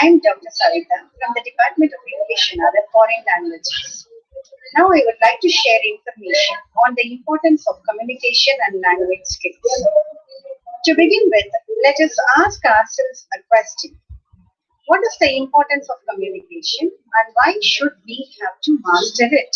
I am Dr. Savita from the Department of English and Other Foreign Languages. Now I would like to share information on the importance of communication and language skills. To begin with, let us ask ourselves a question. What is the importance of communication and why should we have to master it?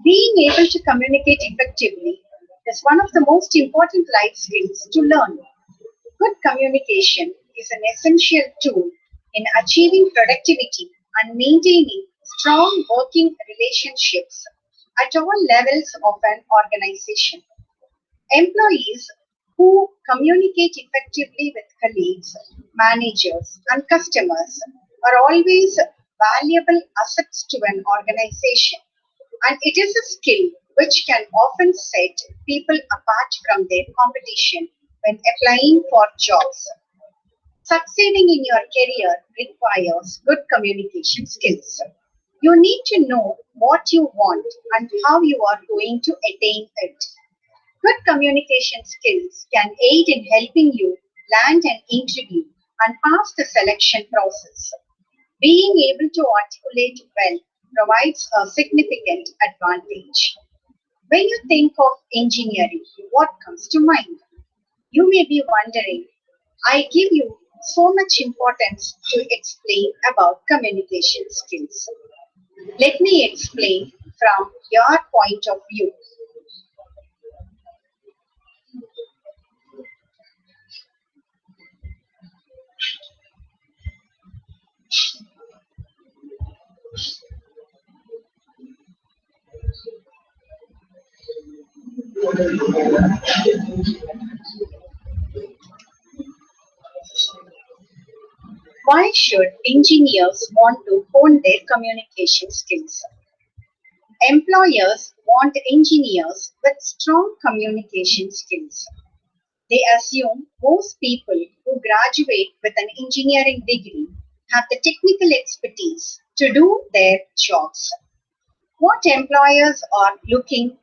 Being able to communicate effectively is one of the most important life skills to learn. Good communication is an essential tool in achieving productivity and maintaining strong working relationships at all levels of an organization. Employees who communicate effectively with colleagues, managers, and customers are always valuable assets to an organization, and it is a skill which can often set people apart from their competition when applying for jobs. Succeeding in your career requires good communication skills. You need to know what you want and how you are going to attain it. Good communication skills can aid in helping you land an interview and pass the selection process. Being able to articulate well provides a significant advantage. When you think of engineering, what comes to mind? You may be wondering, I give you so much importance to explain about communication skills. Let me explain from your point of view. Why should engineers want to hone their communication skills? Employers want engineers with strong communication skills. They assume most people who graduate with an engineering degree have the technical expertise to do their jobs. What employers are looking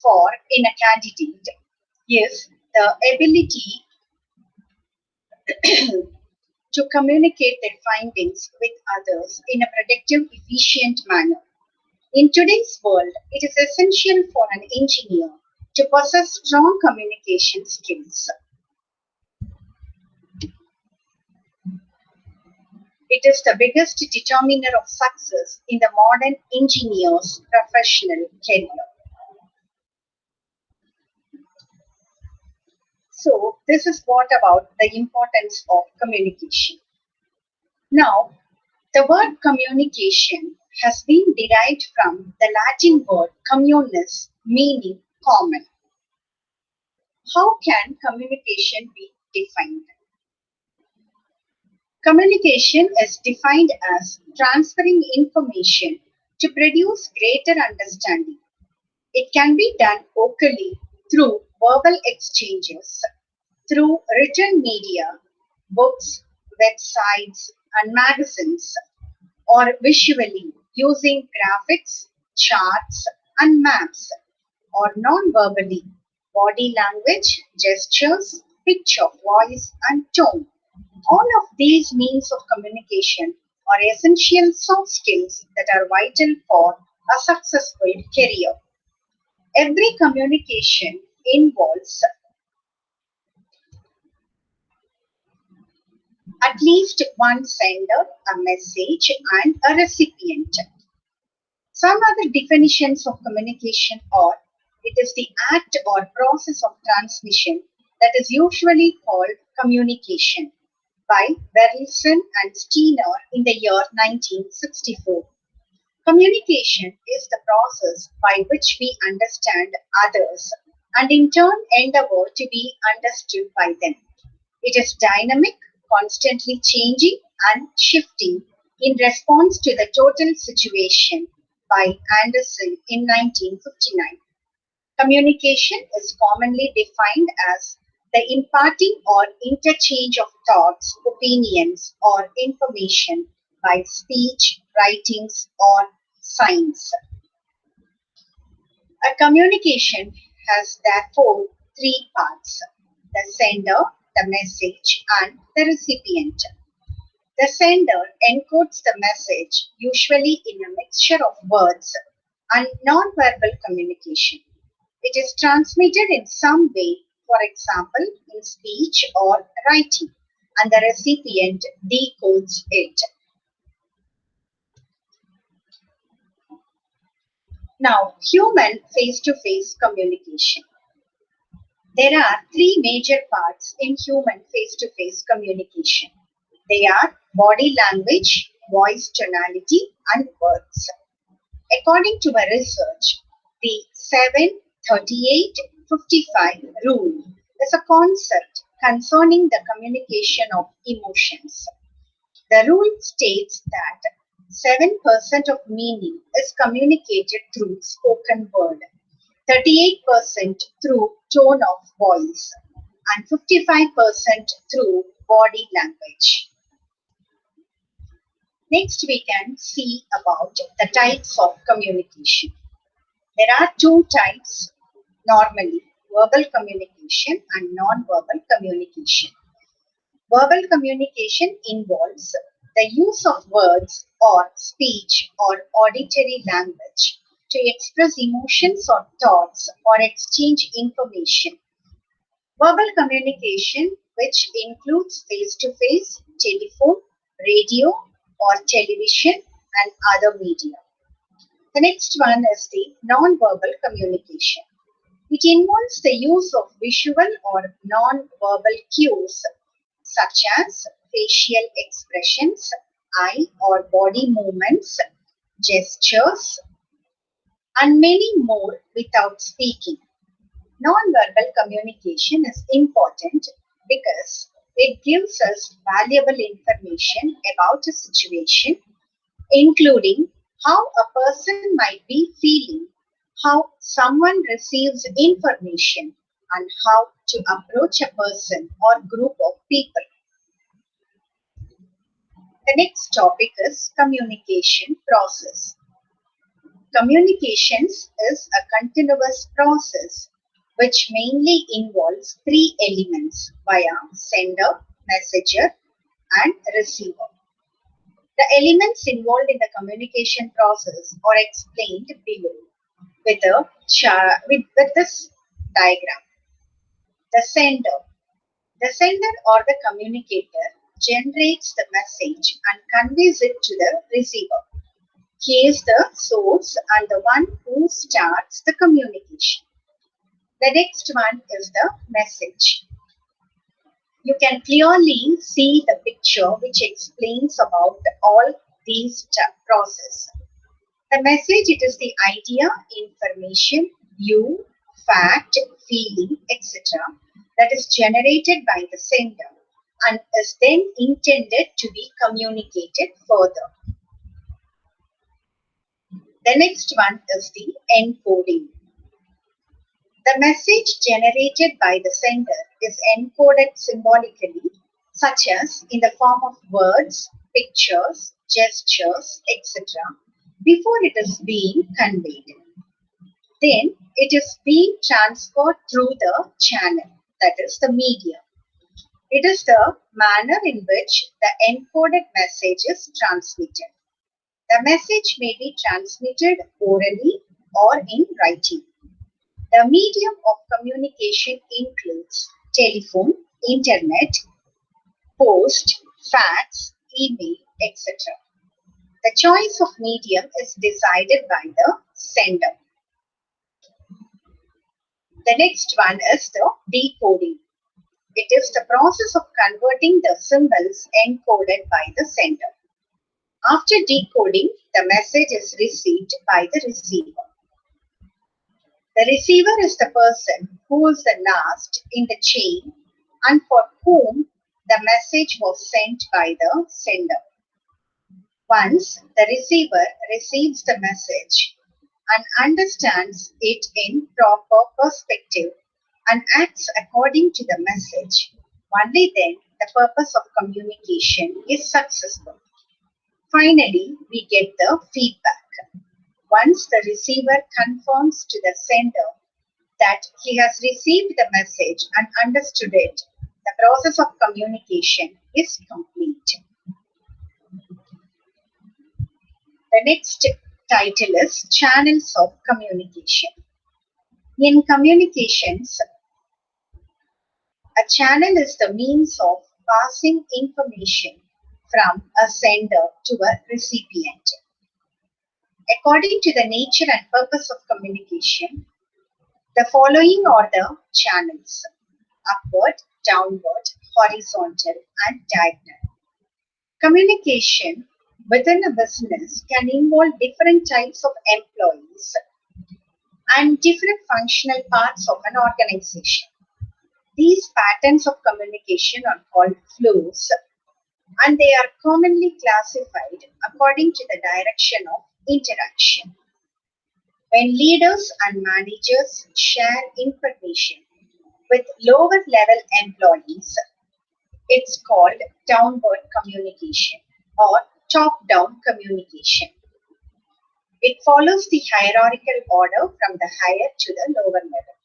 for in a candidate is the ability to communicate their findings with others in a productive, efficient manner. In today's world, it is essential for an engineer to possess strong communication skills. It is the biggest determiner of success in the modern engineer's professional career. So, this is what about the importance of communication. Now, the word communication has been derived from the Latin word communis, meaning common. How can communication be defined? Communication is defined as transferring information to produce greater understanding. It can be done vocally through verbal exchanges, through written media, books, websites, and magazines, or visually using graphics, charts, and maps, or non-verbally, body language, gestures, pitch of voice, and tone. All of these means of communication are essential soft skills that are vital for a successful career. Every communication involves at least one sender, a message, and a recipient. Some other definitions of communication are it is the act or process of transmission that is usually called communication by Berlson and Steiner in the year 1964. Communication is the process by which we understand others and in turn endeavor to be understood by them. It is dynamic, constantly changing and shifting in response to the total situation by Anderson in 1959. Communication is commonly defined as the imparting or interchange of thoughts, opinions, or information by speech, writings, or signs. A communication has therefore three parts: the sender, the message, and the recipient. The sender encodes the message, usually in a mixture of words and non-verbal communication. It is transmitted in some way, for example, in speech or writing, and the recipient decodes it. Now, human face-to-face communication. There are three major parts in human face-to-face communication. They are body language, voice tonality, and words. According to my research, the 7-38-55 rule is a concept concerning the communication of emotions. The rule states that 7% of meaning is communicated through spoken word, 38% through tone of voice, and 55% through body language. Next, we can see about the types of communication. There are two types normally, verbal communication and non-verbal communication. Verbal communication involves the use of words or speech or auditory language to express emotions or thoughts or exchange information. Verbal communication, which includes face-to-face, telephone, radio, or television and other media. The next one is the non-verbal communication. It involves the use of visual or non-verbal cues such as facial expressions, eye or body movements, gestures, and many more without speaking. Non-verbal communication is important because it gives us valuable information about a situation, including how a person might be feeling, how someone receives information, and how to approach a person or group of people. The next topic is communication process. Communications is a continuous process which mainly involves three elements via sender, messenger, and receiver. The elements involved in the communication process are explained below with this diagram. The sender. The sender or the communicator generates the message and conveys it to the receiver. He is the source and the one who starts the communication. The next one is the message. You can clearly see the picture which explains about all these process. The message, it is the idea, information, view, fact, feeling, etc. that is generated by the sender and is then intended to be communicated further. The next one is the encoding. The message generated by the sender is encoded symbolically, such as in the form of words, pictures, gestures, etc., before it is being conveyed. Then it is being transferred through the channel, that is the medium. It is the manner in which the encoded message is transmitted. The message may be transmitted orally or in writing. The medium of communication includes telephone, internet, post, fax, email, etc. The choice of medium is decided by the sender. The next one is the decoding. It is the process of converting the symbols encoded by the sender. After decoding, the message is received by the receiver. The receiver is the person who is the last in the chain and for whom the message was sent by the sender. Once the receiver receives the message and understands it in proper perspective and acts according to the message, only then the purpose of communication is successful. Finally, we get the feedback. Once the receiver confirms to the sender that he has received the message and understood it, the process of communication is complete. The next title is Channels of Communication. In communications, a channel is the means of passing information from a sender to a recipient. According to the nature and purpose of communication, the following are the channels: upward, downward, horizontal, and diagonal. Communication within a business can involve different types of employees and different functional parts of an organization. These patterns of communication are called flows, and they are commonly classified according to the direction of interaction. When leaders and managers share information with lower level employees, it's called downward communication or top-down communication. It follows the hierarchical order from the higher to the lower level.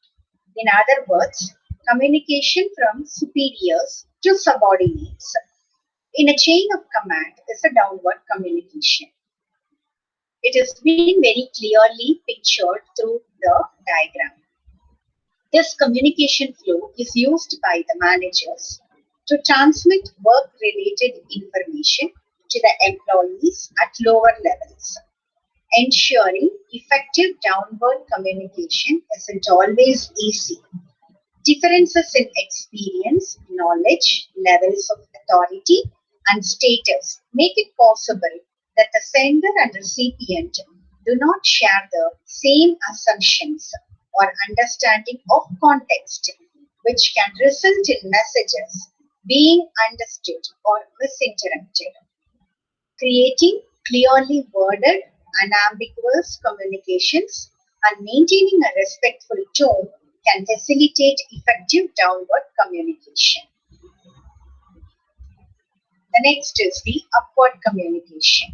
In other words, communication from superiors to subordinates in a chain of command is a downward communication. It is being very clearly pictured through the diagram. This communication flow is used by the managers to transmit work-related information to the employees at lower levels. Ensuring effective downward communication isn't always easy. Differences in experience, knowledge, levels of authority, and status make it possible that the sender and recipient do not share the same assumptions or understanding of context, which can result in messages being understood or misinterpreted. Creating clearly worded, unambiguous communications and maintaining a respectful tone can facilitate effective downward communication. The next is the upward communication.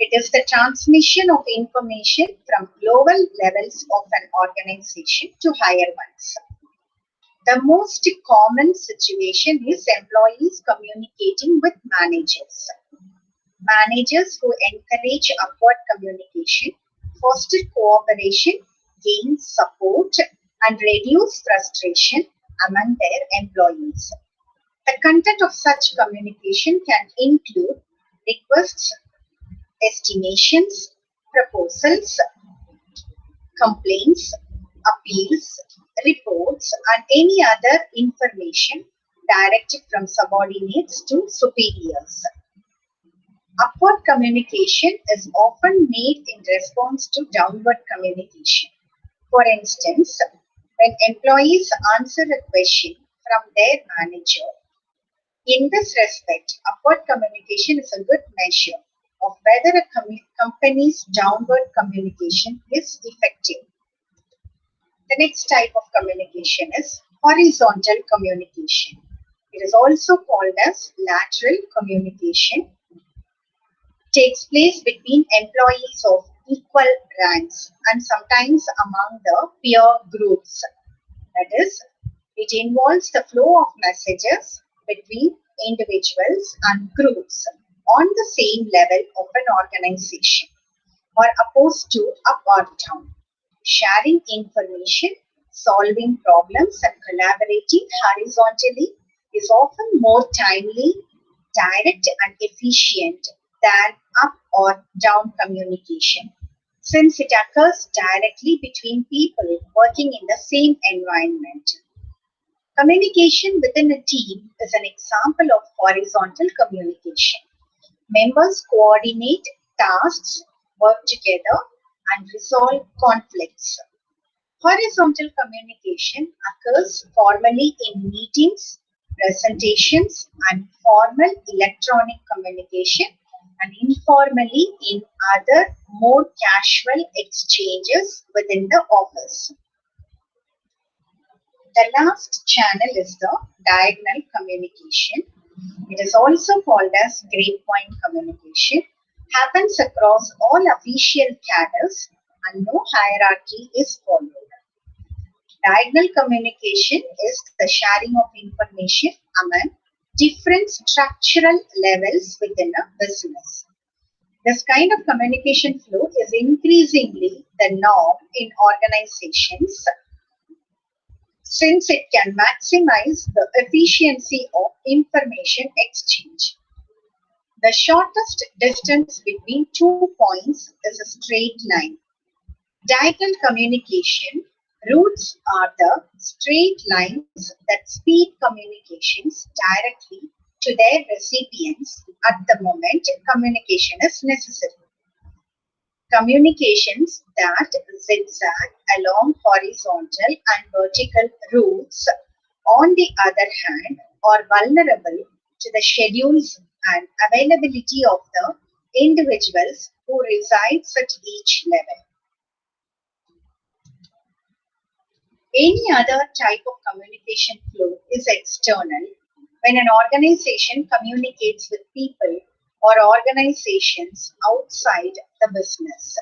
It is the transmission of information from lower levels of an organization to higher ones. The most common situation is employees communicating with managers. Managers who encourage upward communication foster cooperation, gain support, and reduce frustration among their employees. The content of such communication can include requests, estimations, proposals, complaints, appeals, reports, and any other information directed from subordinates to superiors. Upward communication is often made in response to downward communication. For instance, when employees answer a question from their manager. In this respect, upward communication is a good measure of whether a company's downward communication is effective. The next type of communication is horizontal communication. It is also called as lateral communication. Takes place between employees of equal ranks and sometimes among the peer groups. That is, it involves the flow of messages between individuals and groups on the same level of an organization or opposed to up or down. Sharing information, solving problems, and collaborating horizontally is often more timely, direct, and efficient than up or down communication, since it occurs directly between people working in the same environment. Communication within a team is an example of horizontal communication. Members coordinate tasks, work together, and resolve conflicts. Horizontal communication occurs formally in meetings, presentations, and formal electronic communication, and informally in other more casual exchanges within the office. The last channel is the diagonal communication. It is also called as grapevine communication. Happens across all official cadres and no hierarchy is followed. Diagonal communication is the sharing of information among different structural levels within a business. This kind of communication flow is increasingly the norm in organizations since it can maximize the efficiency of information exchange. The shortest distance between 2 points is a straight line. Diagonal communication routes are the straight lines that speed communications directly to their recipients at the moment communication is necessary. Communications that zigzag along horizontal and vertical routes, on the other hand, are vulnerable to the schedules and availability of the individuals who resides at each level. Any other type of communication flow is external when an organization communicates with people or organizations outside the business.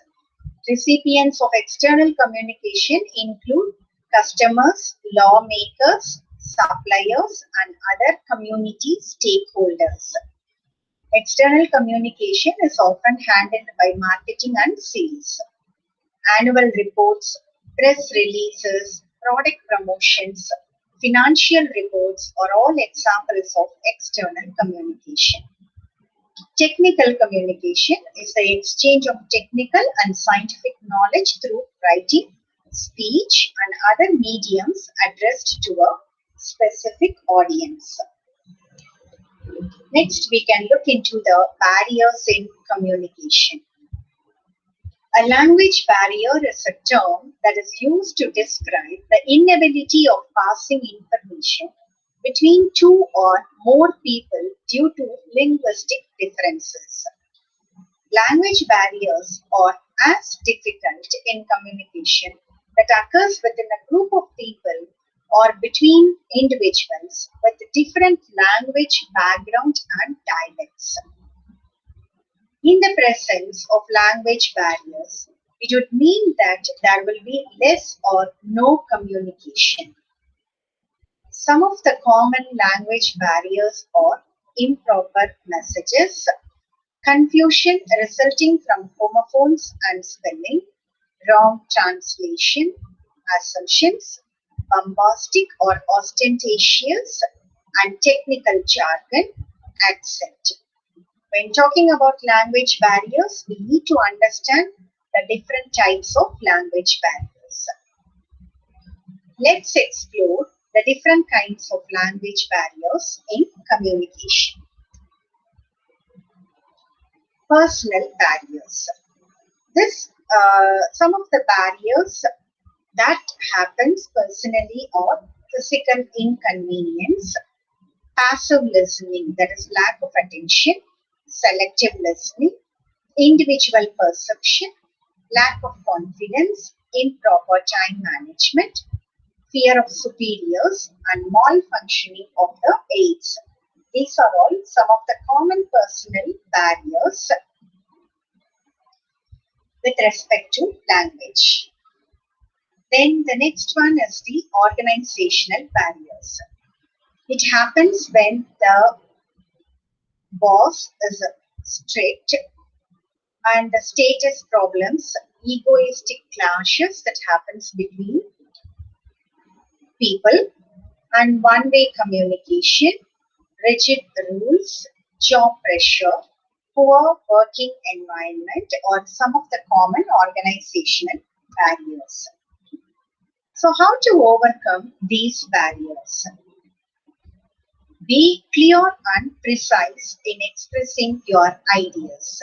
Recipients of external communication include customers, lawmakers, suppliers, and other community stakeholders. External communication is often handled by marketing and sales. Annual reports, press releases, product promotions, financial reports are all examples of external communication. Technical communication is the exchange of technical and scientific knowledge through writing, speech, and other mediums addressed to a specific audience. Next, we can look into the barriers in communication. A language barrier is a term that is used to describe the inability of passing information between two or more people due to linguistic differences. Language barriers are as difficult in communication that occurs within a group of people or between individuals with different language background and dialects. In the presence of language barriers, it would mean that there will be less or no communication. Some of the common language barriers are improper messages, confusion resulting from homophones and spelling, wrong translation, assumptions, bombastic or ostentatious and technical jargon, accent. When talking about language barriers, we need to understand the different types of language barriers. Let's explore the different kinds of language barriers in communication. Personal barriers. Some of the barriers that happens personally are physical inconvenience, passive listening, that is lack of attention, selective listening, individual perception, lack of confidence, improper time management, fear of superiors, and malfunctioning of the aids. These are all some of the common personal barriers with respect to language. Then the next one is the organizational barriers. It happens when the boss is strict and the status problems, egoistic clashes that happens between people, and one-way communication, rigid rules, job pressure, poor working environment are some of the common organizational barriers. So how to overcome these barriers? Be clear and precise in expressing your ideas.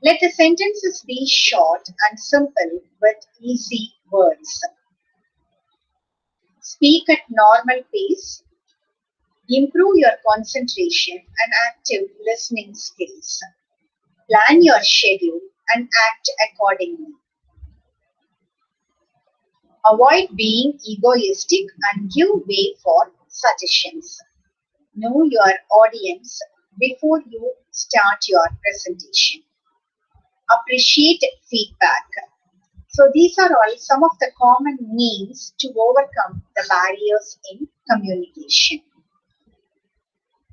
Let the sentences be short and simple with easy words. Speak at normal pace. Improve your concentration and active listening skills. Plan your schedule and act accordingly. Avoid being egoistic and give way for suggestions. Know your audience before you start your presentation. Appreciate feedback. So these are all some of the common means to overcome the barriers in communication.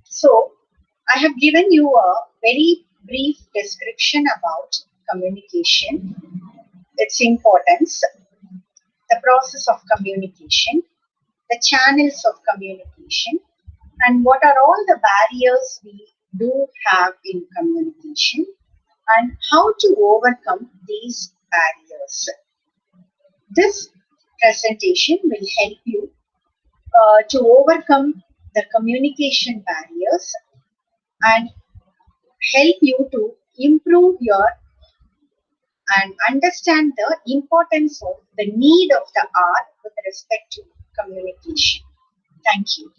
So I have given you a very brief description about communication, its importance, the process of communication, the channels of communication, and what are all the barriers we do have in communication, and how to overcome these barriers. This presentation will help you to overcome the communication barriers and help you to improve your and understand the importance of the need of the hour with respect to communication. Thank you.